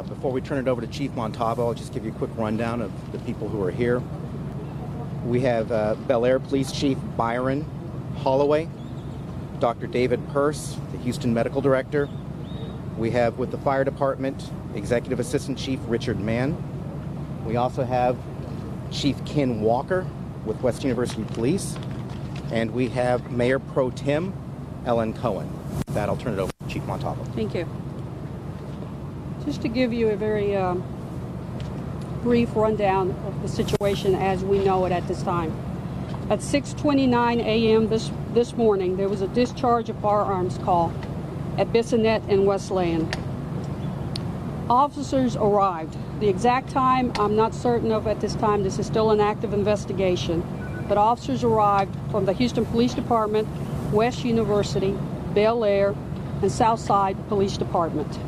Before we turn it over to Chief Montalvo, I'll just give you a quick rundown of the people who are here. We have Bel Air Police Chief Byron Holloway, Dr. David Purse, the Houston Medical Director. We have with the Fire Department, Executive Assistant Chief Richard Mann. We also have Chief Ken Walker with West University Police. And we have Mayor Pro Tem Ellen Cohen. With that, I'll turn it over to Chief Montalvo. Thank you. Just to give you a very brief rundown of the situation as we know it at this time. At 6:29 a.m. this morning, there was a discharge of firearms call at Bissonnette and Wesleyan. Officers arrived. The exact time, I'm not certain of at this time. This is still an active investigation. But officers arrived from the Houston Police Department, West University, Bel Air, and Southside Police Department.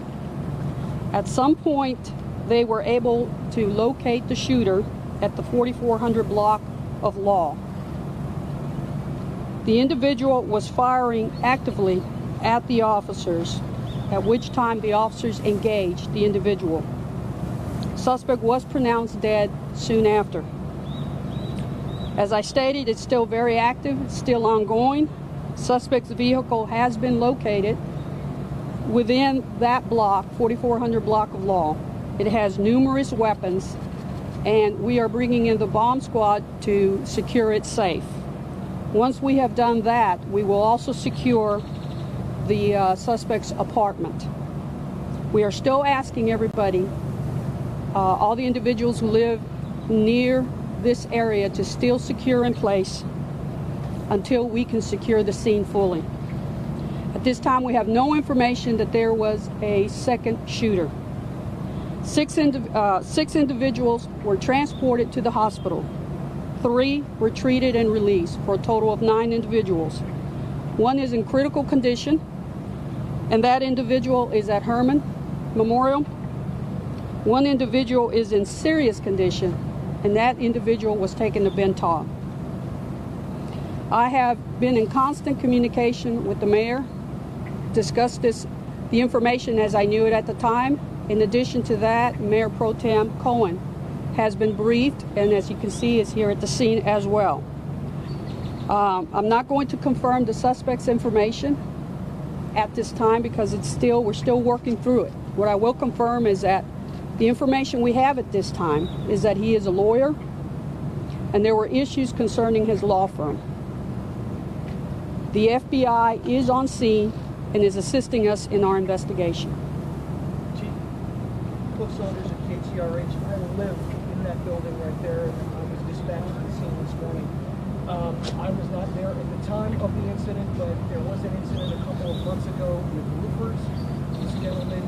At some point, they were able to locate the shooter at the 4400 block of Law. The individual was firing actively at the officers, at which time the officers engaged the individual. Suspect was pronounced dead soon after. As I stated, it's still very active, it's still ongoing. Suspect's vehicle has been located within that block, 4400 block of Law. It has numerous weapons, and we are bringing in the bomb squad to secure it safe. Once we have done that, we will also secure the suspect's apartment. We are still asking everybody, all the individuals who live near this area, to still secure in place until we can secure the scene fully. At this time, we have no information that there was a second shooter. Six individuals were transported to the hospital. 3 were treated and released for a total of 9 individuals. 1 is in critical condition, and that individual is at Herman Memorial. 1 individual is in serious condition, and that individual was taken to Benton. I have been in constant communication with the mayor, discussed the information as I knew it at the time. In addition to that, Mayor Pro Tem Cohen has been briefed, and as you can see, is here at the scene as well. I'm not going to confirm the suspect's information at this time because we're still working through it. What I will confirm is that the information we have at this time is that he is a lawyer, and there were issues concerning his law firm. The FBI is on scene and is assisting us in our investigation. Chief, Cliff Saunders at KTRH. I live in that building right there, and I was dispatched to the scene this morning. I was not there at the time of the incident, but there was an incident a couple of months ago with roofers. This gentleman,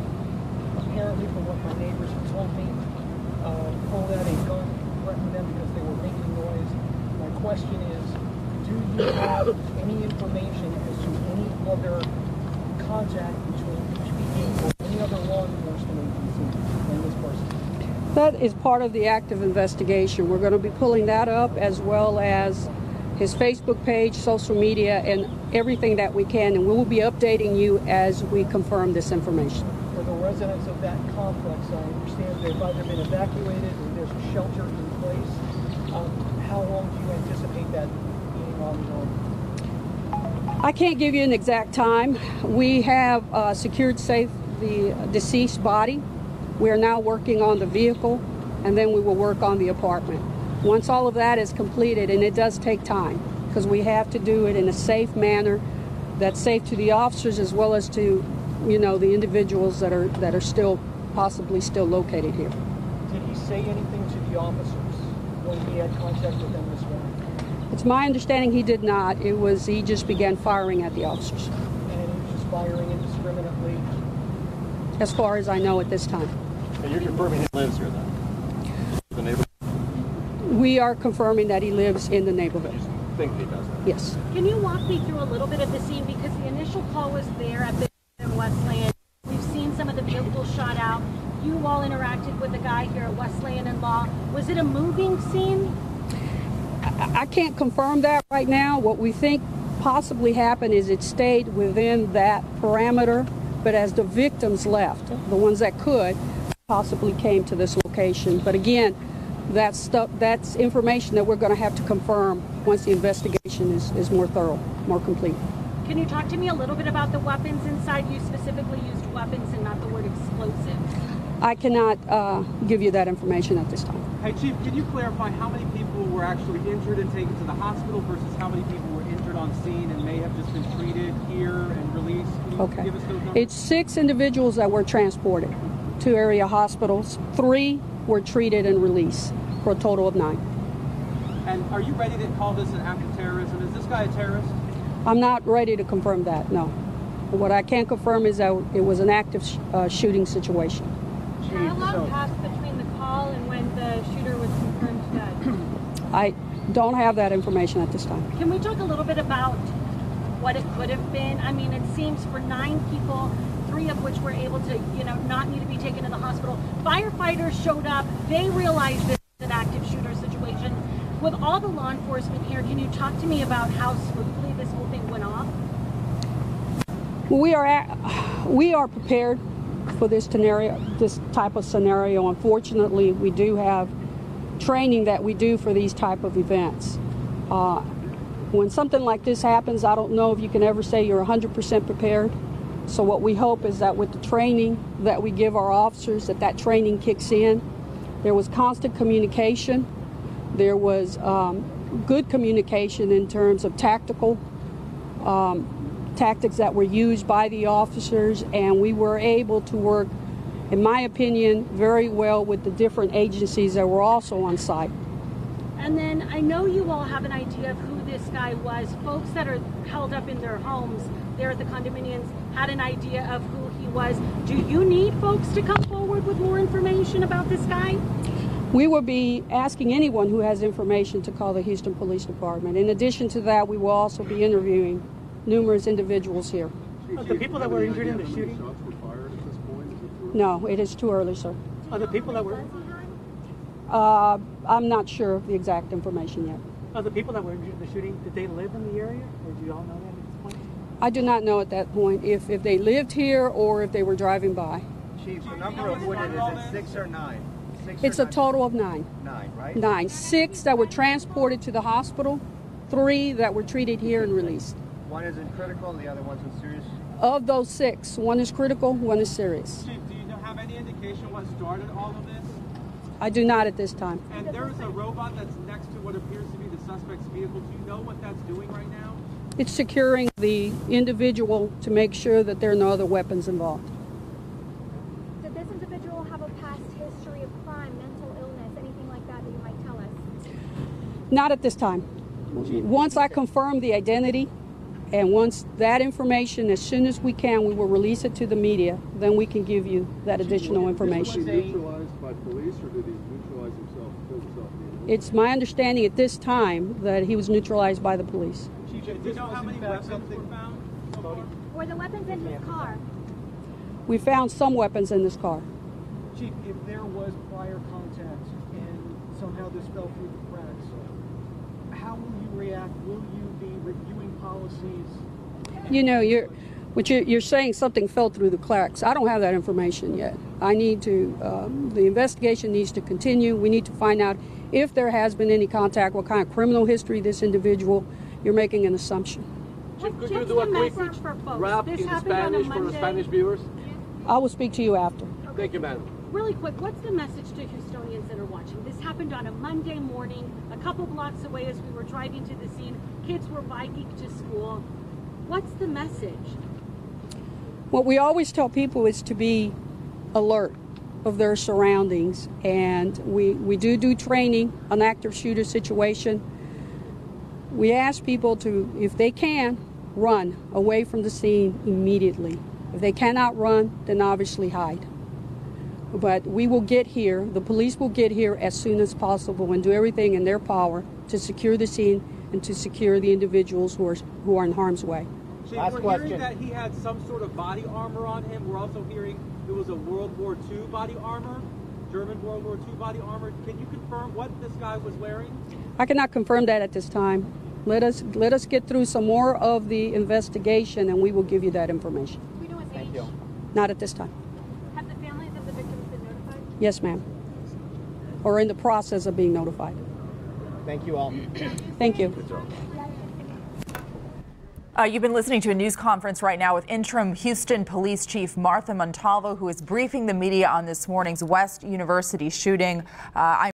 apparently from what my neighbors have told me, pulled out a gun, threatened them because they were making noise. My question is, do you have any information as to any other contact between HPD or any other law enforcement agency and this person? That is part of the active investigation. We're going to be pulling that up, as well as his Facebook page, social media, and everything that we can, and we will be updating you as we confirm this information. For the residents of that complex, I understand they've either been evacuated or there's a shelter in place. How long do you anticipate that being ongoing? I can't give you an exact time. We have secured safe the deceased body. We are now working on the vehicle, and then we will work on the apartment. Once all of that is completed, and it does take time, because we have to do it in a safe manner that's safe to the officers as well as to, the individuals that are still possibly still located here. Did he say anything to the officers when he had contact with them this morning? It's my understanding he did not. He just began firing at the officers. And he was just firing indiscriminately? As far as I know at this time. And you're confirming he lives here then? The neighborhood? We are confirming that he lives in the neighborhood. You think he does that? Yes. Can you walk me through a little bit of the scene? Because the initial call was there at the Wesleyan. We've seen some of the vehicles shot out. You all interacted with the guy here at Wesleyan and Law. Was it a moving scene? I can't confirm that right now. What we think possibly happened is it stayed within that parameter, but as the victims left, the ones that could, possibly came to this location. But again, that's information that we're going to have to confirm once the investigation is more thorough, more complete. Can you talk to me a little bit about the weapons inside? You specifically used weapons and not the word explosive. I cannot give you that information at this time. Hey, Chief, can you clarify how many people were actually injured and taken to the hospital versus how many people were injured on scene and may have just been treated here and released? Can you Okay. give us those numbers? It's 6 individuals that were transported to area hospitals. 3 were treated and released for a total of 9. And are you ready to call this an act of terrorism? Is this guy a terrorist? I'm not ready to confirm that, no. What I can confirm is that it was an active shooting situation. How long passed between the call and when the shooter was confirmed dead? I don't have that information at this time. Can we talk a little bit about what it could have been? I mean, it seems for 9 people, 3 of which were able to, not need to be taken to the hospital. Firefighters showed up. They realized this was an active shooter situation. With all the law enforcement here, can you talk to me about how smoothly this whole thing went off? We are prepared for this type of scenario. Unfortunately, we do have training that we do for these type of events. When something like this happens, I don't know if you can ever say you're 100% prepared. So what we hope is that with the training that we give our officers, that training kicks in. There was constant communication. There was good communication in terms of tactics that were used by the officers, and we were able to work, in my opinion, very well with the different agencies that were also on site. And then I know you all have an idea of who this guy was. Folks that are held up in their homes there at the condominiums had an idea of who he was. Do you need folks to come forward with more information about this guy? We will be asking anyone who has information to call the Houston Police Department. In addition to that, we will also be interviewing numerous individuals here. The people that were injured in the shooting? No, it is too early, sir. Are the people that were? I'm not sure of the exact information yet. Are the people that were injured in the shooting? Did they live in the area, or do you all know that at this point? I do not know at that point if they lived here or if they were driving by. Chief, the number of wounded, is it 6 or 9? It's a total of 9. 9, right? 9. 6 that were transported to the hospital, 3 that were treated here and released. One is in critical and the other one's in serious? Of those 6, 1 is critical, 1 is serious. Chief, do you have any indication what started all of this? I do not at this time. And there is a robot that's next to what appears to be the suspect's vehicle. Do you know what that's doing right now? It's securing the individual to make sure that there are no other weapons involved. Did this individual have a past history of crime, mental illness, anything like that you might tell us? Not at this time. Once I confirm the identity, and once that information, as soon as we can, we will release it to the media, then we can give you that additional information. Was he neutralized by police, or did he neutralize himself? It's my understanding at this time that he was neutralized by the police. Chief, do you know how many weapons were found so far? Were the weapons in his car? We found some weapons in this car. Chief, if there was prior contact and somehow this fell through the cracks, how will you react? Will you be reviewing policies? You know, you're saying something fell through the cracks. I don't have that information yet. I need to, the investigation needs to continue. We need to find out if there has been any contact, what kind of criminal history this individual. You're making an assumption. Chief, could you do a quick wrap in Spanish for the Spanish viewers? I will speak to you after. Thank you, madam. Really quick, what's the message to Houstonians that are watching? This happened on a Monday morning, a couple blocks away as we were driving to the scene. Kids were biking to school. What's the message? What we always tell people is to be alert of their surroundings, and we do training on active shooter situation. We ask people to, if they can, run away from the scene immediately. If they cannot run, then obviously hide. But we will get here, the police will get here as soon as possible and do everything in their power to secure the scene and to secure the individuals who are in harm's way. Chief, we're hearing that he had some sort of body armor on him. We're also hearing it was a World War II body armor, German World War II body armor. Can you confirm what this guy was wearing? I cannot confirm that at this time. Let us get through some more of the investigation, and we will give you that information. We know his age. Not at this time. Have the families of the victims been notified? Yes, ma'am. Or in the process of being notified. Thank you all. Thank you. You've been listening to a news conference right now with Interim Houston Police Chief Martha Montalvo, who is briefing the media on this morning's West University shooting.